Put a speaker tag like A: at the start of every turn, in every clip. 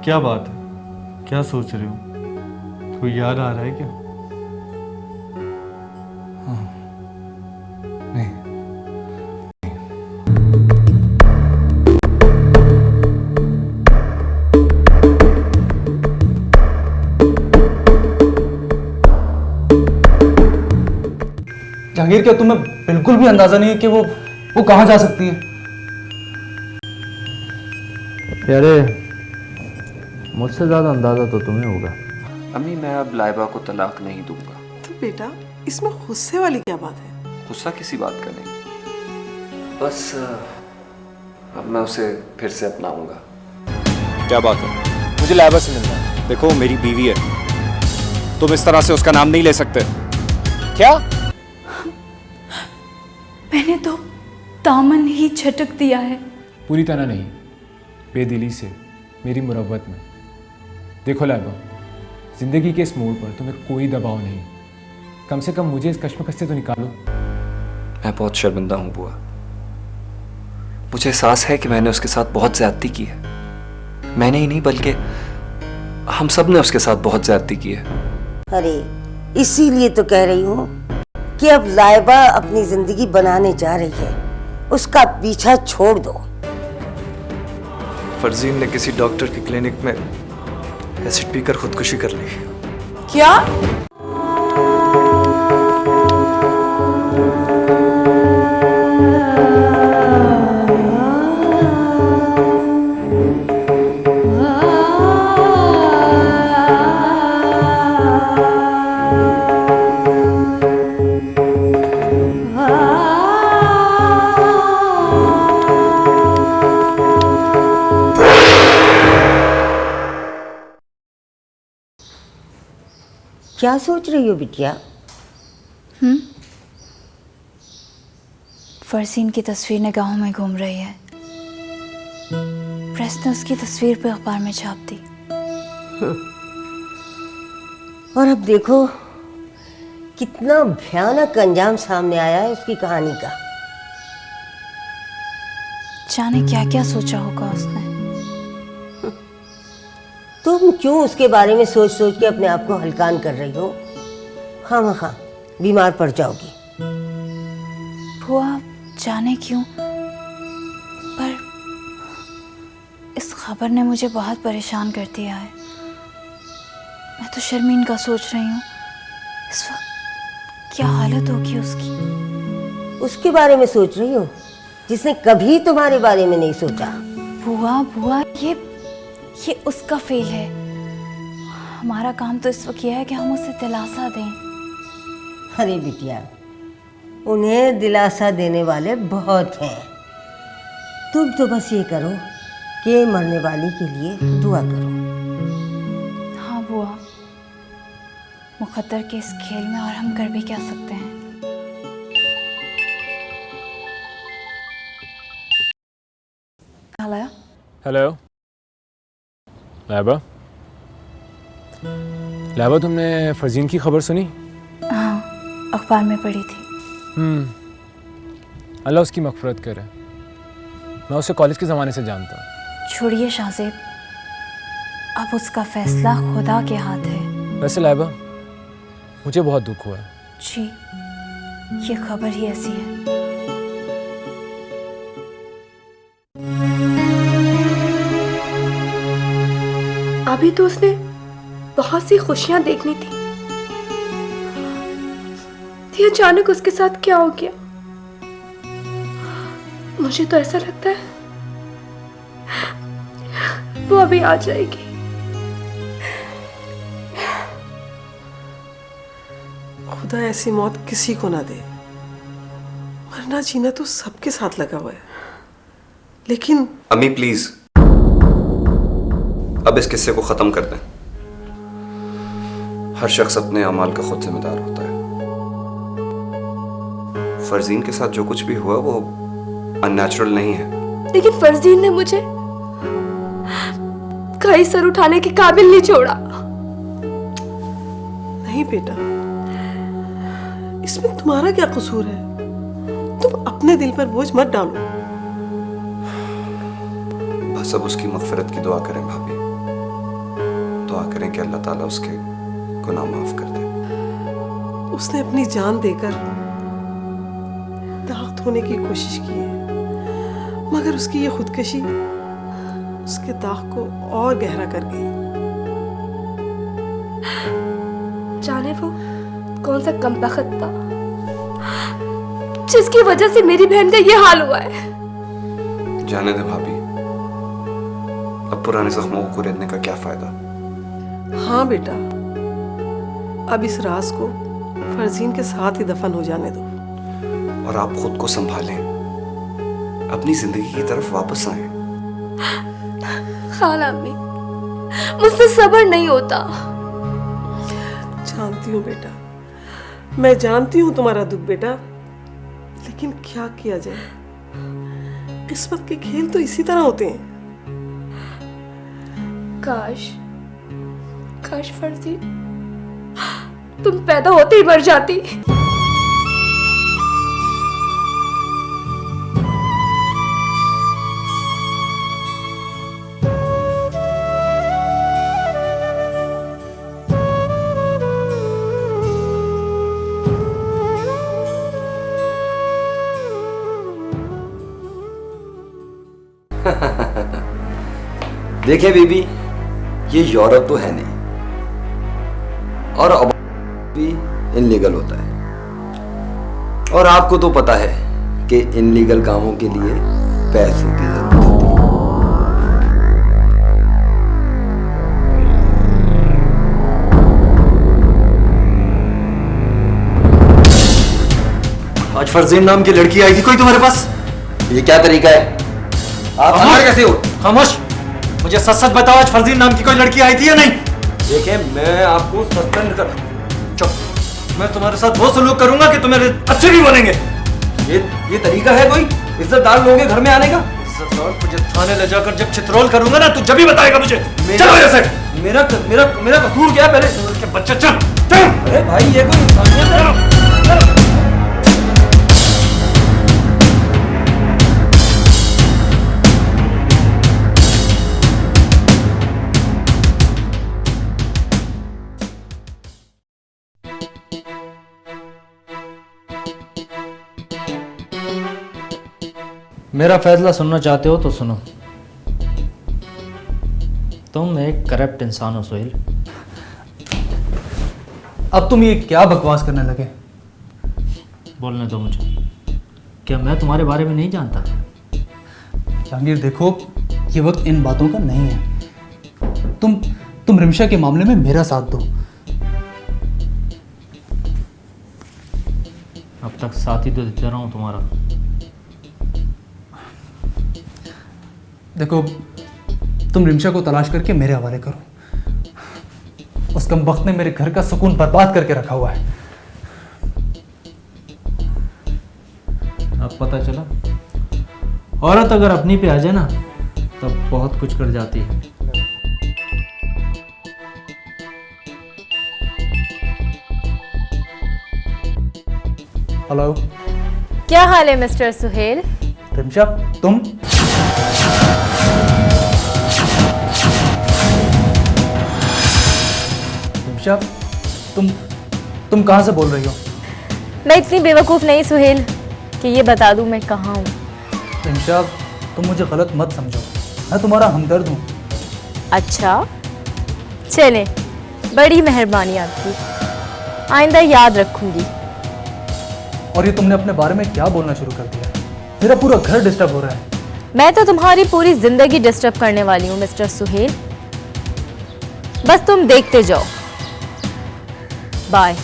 A: क्या बात है, क्या सोच रहे हो? कोई याद आ रहा है क्या?
B: नहीं।
C: जहांगीर, क्या तुम्हें बिल्कुल भी अंदाजा नहीं है कि वो कहाँ जा सकती है?
D: अरे मुझसे ज्यादा अंदाजा तो तुम्हें होगा।
E: अम्मी, मैं अब लाइबा को तलाक नहीं दूंगा।
F: तो बेटा, इसमें गुस्से वाली क्या बात है?
E: गुस्सा किसी बात का नहीं, बस अब मैं उसे फिर से अपनाऊंगा।
G: क्या बात है? मुझे लाइबा से मिलना है। देखो वो मेरी बीवी है, तुम इस तरह से उसका नाम नहीं ले सकते। क्या?
H: मैंने तो दामन ही झटक दिया है।
B: पूरी तरह नहीं, बेदिली से, मेरी मुरव्वत में। देखो लाइबा, जिंदगी के इस मोड़ पर तुम्हें कोई दबाव नहीं। कम से कम मुझे इस कश्मकश से तो निकालो।
E: मैं बहुत शर्मिंदा हूँ बुआ। मुझे एहसास है कि मैंने उसके साथ बहुत ज्यादती की है। मैंने ही नहीं बल्कि हम सब ने उसके साथ बहुत ज्यादती की है।
I: अरे इसीलिए तो कह रही हूँ कि अब लाइबा अपनी जिंदगी बनाने जा रही है, उसका पीछा छोड़ दो।
E: फरजीन ने किसी डॉक्टर की क्लिनिक में एसिड पीकर खुदकुशी कर ली।
F: क्या?
I: क्या सोच रही हो बिटिया?
H: फरजीन की तस्वीर निगाहों में घूम रही है। प्रेस ने उसकी तस्वीर पे अखबार में छाप दी।
I: और अब देखो कितना भयानक अंजाम सामने आया है उसकी कहानी का।
H: जाने क्या क्या सोचा होगा उसने।
I: तुम क्यों उसके बारे में सोच सोच के अपने आप को हलकान कर रही हो? हाँ, बीमार पड़ जाओगी।
H: बुआ, जाने क्यों, पर इस खबर ने मुझे बहुत परेशान कर दिया है। मैं तो शर्मीन का सोच रही हूँ इस वक्त क्या हालत होगी उसकी।
I: उसके बारे में सोच रही हो जिसने कभी तुम्हारे बारे में नहीं सोचा?
H: बुआ, ये उसका फेल है। हमारा काम तो इस वक्त यह है कि हम उसे दिलासा दें।
I: अरे बिटिया, उन्हें दिलासा देने वाले बहुत हैं। तुम तो बस ये करो कि मरने वाली के लिए दुआ करो।
H: हाँ बुआ, मुकद्दर के इस खेल में और हम कर भी क्या सकते हैं। हेलो।
B: हेलो लाइबा, तुमने फरजीन की खबर सुनी?
H: हाँ, अखबार में पढ़ी थी।
B: अल्लाह उसकी मग़फ़िरत करे। मैं उसे कॉलेज के ज़माने से जानता हूँ।
H: छोड़िए शाहज़ेब, अब उसका फैसला खुदा के हाथ है।
B: वैसे लाइबा, मुझे बहुत दुख हुआ है।
H: जी, ये खबर ही ऐसी है।
J: अभी तो उसने बहुत सी खुशियां देखनी थी, अचानक उसके साथ क्या हो गया? मुझे तो ऐसा लगता है वो अभी आ जाएगी।
F: खुदा ऐसी मौत किसी को ना दे। मरना जीना तो सबके साथ लगा हुआ है, लेकिन
E: अम्मी प्लीज अब इस किस्से को खत्म कर दें। हर शख्स अपने अमाल का खुद जिम्मेदार होता है। फरजीन के साथ जो कुछ भी हुआ वो अननेचुरल नहीं है।
J: लेकिन फरजीन ने मुझे कहीं सर उठाने के काबिल नहीं छोड़ा।
F: नहीं बेटा, इसमें तुम्हारा क्या कसूर है? तुम अपने दिल पर बोझ मत डालो।
E: बस अब उसकी मग़फ़िरत की दुआ करें भाभी। दुआ करें कि अल्लाह ताला उसके गुनाह माफ कर दे।
F: उसने अपनी जान देकर दाग धोने की कोशिश की है, मगर उसकी ये खुदकशी उसके दाग को और गहरा कर गई।
J: जाने वो कौन सा कमबख्त था जिसकी वजह से मेरी बहन का ये हाल हुआ है।
E: जाने दे भाभी, अब पुराने जख्मों को कुरेदने का क्या फायदा।
F: हाँ बेटा, अब इस राज को फरजीन के साथ ही दफन हो जाने दो।
E: और आप खुद को संभालें, अपनी जिंदगी की तरफ वापस आएं।
J: खाला अम्मी, मुझसे सब्र नहीं होता।
F: जानती हूँ बेटा, मैं जानती हूँ तुम्हारा दुख बेटा, लेकिन क्या किया जाए, किस्मत के खेल तो इसी तरह होते हैं।
J: काश काश फरजीन तुम पैदा होते ही मर जाती।
K: देखे बीबी, ये यूरोप तो है नहीं, और अब भी इनलीगल होता है। और आपको तो पता है कि इनलीगल कामों के लिए पैसों की जरूरत होती है।
G: आज फरजीन नाम की लड़की आई थी कोई तुम्हारे पास?
K: ये क्या तरीका है? आप हमारे कैसे हो?
G: खामोश, मुझे सच सच बताओ, आज फरजीन नाम की कोई लड़की आई थी या नहीं?
K: देखें, मैं आपको सस्पेंड कर।
G: चुप, मैं तुम्हारे साथ वो सलूक करूंगा कि तुम्हें अच्छे भी बनेंगे।
K: ये तरीका है कोई इज्जतदार लोगों के घर में आने का?
G: इज्जतदार तुझे थाने ले जाकर जब चित्रोल करूंगा ना, तू जब भी बताएगा मुझे। चलो ऐसे।
K: मेरा कसूर क्या है? पहले
G: के बच्चे चल चल।
K: अरे भाई, ये कोई इंसानियत है?
D: मेरा फैसला सुनना चाहते हो तो सुनो। तुम एक करप्ट इंसान हो सोहेल।
C: अब तुम ये क्या बकवास करने लगे?
D: बोलने दो मुझे। क्या मैं तुम्हारे बारे में नहीं जानता?
C: जहांगीर देखो, ये वक्त इन बातों का नहीं है। तुम रिमशा के मामले में मेरा साथ दो।
D: अब तक साथ ही तो देता रहा हूँ तुम्हारा।
C: देखो, तुम रिमशा को तलाश करके मेरे हवाले करो। उस कमबख्त ने मेरे घर का सुकून बर्बाद करके रखा हुआ है।
D: अब पता चला, औरत अगर अपनी पे आ जाए ना, तब बहुत कुछ कर जाती है।
C: हेलो,
L: क्या हाल है मिस्टर सुहेल?
C: रिमशा, तुम? रिमशा, तुम कहाँ से बोल रही हो?
L: मैं इतनी बेवकूफ़ नहीं सुहेल कि ये बता दूं मैं कहाँ हूँ।
C: रिमशा, तुम मुझे गलत मत समझो, मैं तुम्हारा हमदर्द हूँ।
L: अच्छा, चलें, बड़ी मेहरबानी आपकी, आइंदा याद रखूंगी।
C: और ये तुमने अपने बारे में क्या बोलना शुरू कर दिया? मेरा पूरा घर डिस्टर्ब हो रहा है।
L: मैं तो तुम्हारी पूरी जिंदगी डिस्टर्ब करने वाली हूँ मिस्टर सुहेल। बस तुम देखते जाओ। बाय।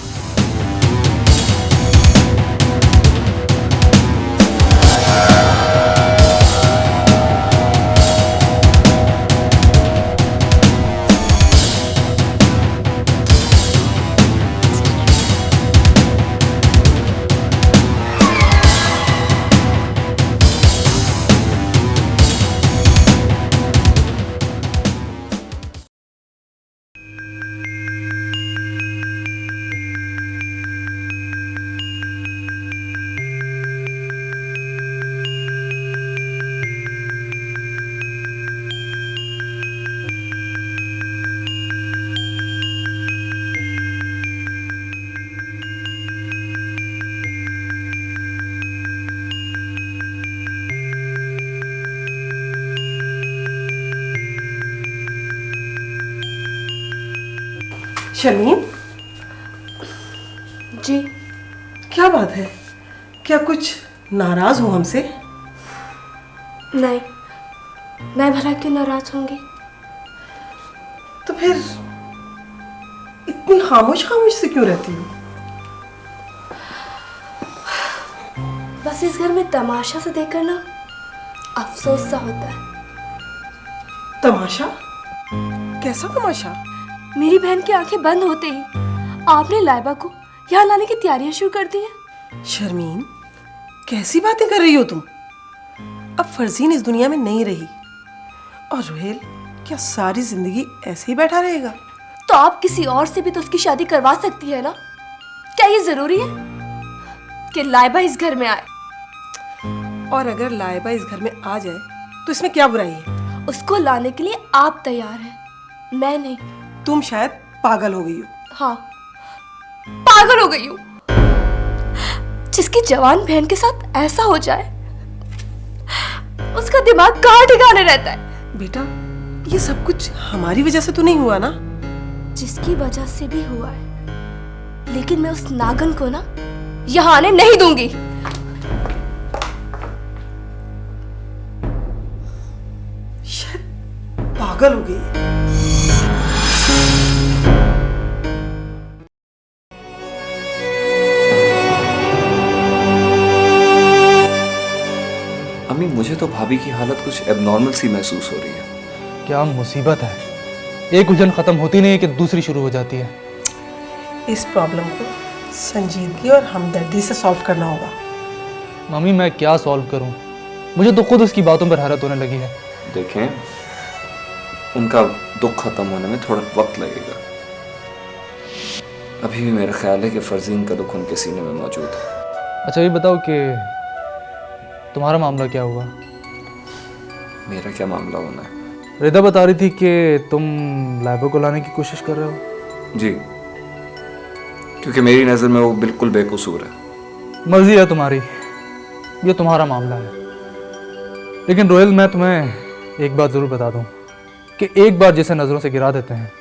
F: शर्मीन,
J: जी
F: क्या बात है? क्या कुछ नाराज हो हमसे?
J: नहीं, मैं भला क्यों नाराज होंगी?
F: तो फिर इतनी खामोश खामोश से क्यों रहती हो?
J: बस इस घर में तमाशा से देखकर ना अफसोस सा होता है।
F: तमाशा? कैसा तमाशा?
J: मेरी बहन की आंखें बंद होते ही आपने लाइबा को यहाँ लाने की तैयारियां शुरू कर दी हैं।
F: शर्मीन, कैसी बातें कर रही हो तुम? अब फरजीन इस दुनिया में नहीं रही, और रोहेल क्या सारी जिंदगी ऐसे ही बैठा रहेगा?
J: तो आप किसी और से भी तो उसकी शादी करवा सकती है ना? क्या ये जरूरी है कि लाइबा इस घर में आए?
F: और अगर लाइबा इस घर में आ जाए तो इसमें क्या बुराई है?
J: उसको लाने के लिए आप तैयार हैं, मैं नहीं।
F: तुम शायद पागल हो गई हो।
J: हाँ, पागल हो गई हूँ। जिसकी जवान बहन के साथ ऐसा हो जाए, उसका दिमाग कहाँ ठिकाने रहता है?
F: बेटा, ये सब कुछ हमारी वजह से तो नहीं हुआ ना?
J: जिसकी वजह से भी हुआ है, लेकिन मैं उस नागन को ना यहाँ आने नहीं दूंगी।
F: शायद पागल हो गई।
E: अम्मी, मुझे तो भाभी की हालत कुछ एबनॉर्मल सी महसूस हो रही है।
C: क्या मुसीबत है, एक उलझन खत्म होती नहीं है कि दूसरी शुरू हो जाती है।
F: इस प्रॉब्लम को संजीदगी और हमदर्दी से सॉल्व करना होगा।
C: मम्मी, मैं क्या सॉल्व करूं? मुझे तो खुद उसकी बातों पर हैरत होने लगी है।
E: देखें, उनका दुख खत्म होने में थोड़ा वक्त लगेगा। अभी भी मेरा ख्याल है कि फरजीन का दुख उनके सीने में मौजूद है।
C: अच्छा, ये बताओ कि तुम्हारा मामला क्या हुआ?
E: मेरा क्या मामला होना है?
C: रिदा बता रही थी कि तुम लाइबा को लाने की कोशिश कर रहे हो।
E: जी, क्योंकि मेरी नज़र में वो बिल्कुल बेकसूर है।
C: मर्जी है तुम्हारी, ये तुम्हारा मामला है। लेकिन रोहिल, मैं तुम्हें एक बात ज़रूर बता दूं कि एक बार जिसे नज़रों से गिरा देते हैं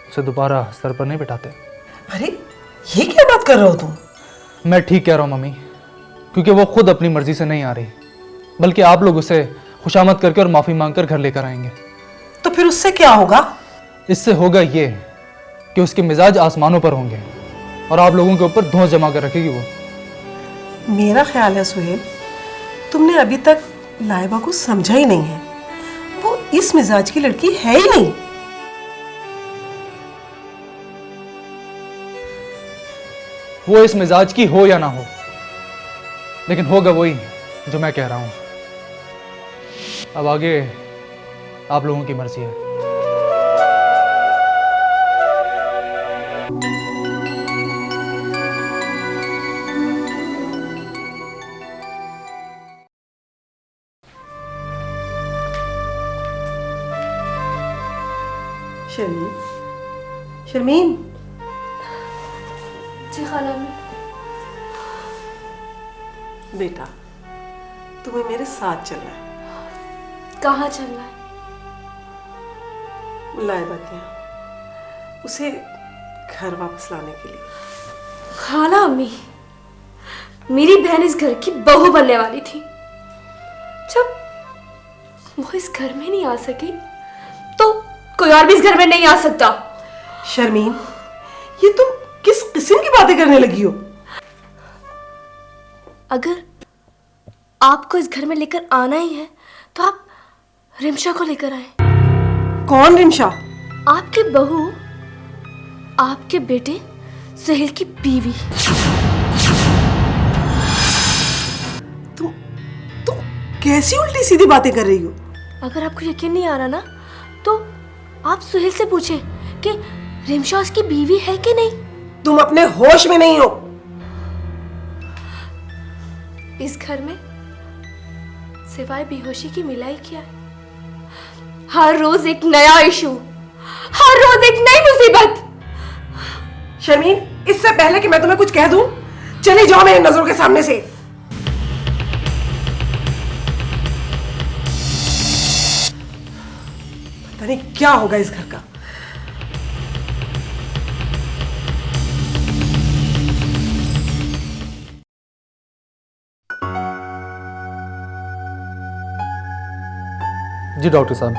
C: उसे दोबारा सर पर नहीं बिठाते।
F: अरे, ये क्या बात कर रहे हो तुम?
C: मैं ठीक कह रहा हूँ मम्मी, क्योंकि वो खुद अपनी मर्जी से नहीं आ रही, बल्कि आप लोग उसे खुशामद करके और माफ़ी मांगकर घर लेकर आएंगे।
F: तो फिर उससे क्या होगा?
C: इससे होगा ये कि उसके मिजाज आसमानों पर होंगे और आप लोगों के ऊपर धौंस जमा कर रखेगी वो।
F: मेरा ख्याल है सुहेल, तुमने अभी तक लाइबा को समझा ही नहीं है। वो इस मिजाज की लड़की है ही नहीं।
C: वो इस मिजाज की हो या ना हो, लेकिन होगा वही जो मैं कह रहा हूं। अब आगे आप लोगों की मर्जी है।
F: शर्मीन, शर्मीन।
J: जी खाला।
F: बेटा, तुम्हें मेरे साथ चलना है।
J: कहाँ चलना है?
F: लाइबा के यहाँ, उसे घर वापस लाने के लिए।
J: खाला अम्मी, मेरी बहन इस घर की बहू बनने वाली थी। जब वो इस घर में नहीं आ सकी, तो कोई और भी इस घर में नहीं आ सकता।
F: शर्मीन, ये तुम किस किस्म की बातें करने लगी हो?
J: अगर आपको इस घर में लेकर आना ही है तो आप रिमशा को लेकर आए।
F: कौन रिमशा?
J: आपकी बहू, आपके बेटे सुहेल की बीवी।
F: तुम कैसी उल्टी सीधी बातें कर रही हो?
J: अगर आपको यकीन नहीं आ रहा ना, तो आप सुहेल से पूछें कि रिमशा उसकी बीवी है कि नहीं।
F: तुम अपने होश में नहीं हो।
J: इस घर में सिवाय बेहोशी की मिलाई क्या है? हर रोज एक नया इशू, हर रोज एक नई मुसीबत।
F: शर्मीन, इससे पहले कि मैं तुम्हें कुछ कह दूं, चले जाओ मेरी नजरों के सामने से। पता नहीं क्या होगा इस घर का।
C: जी डॉक्टर साहब,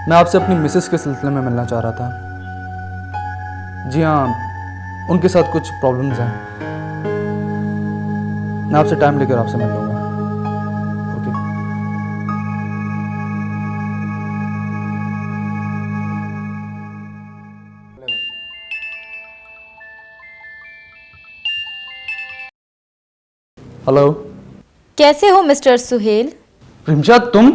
C: मैं आपसे अपनी मिसेस के सिलसिले में मिलना चाह रहा था। जी हाँ, उनके साथ कुछ प्रॉब्लम्स हैं। मैं आपसे टाइम लेकर आपसे मिल लूँगा। ओके। हेलो,
L: कैसे हो मिस्टर सुहेल?
C: रिमशा तुम?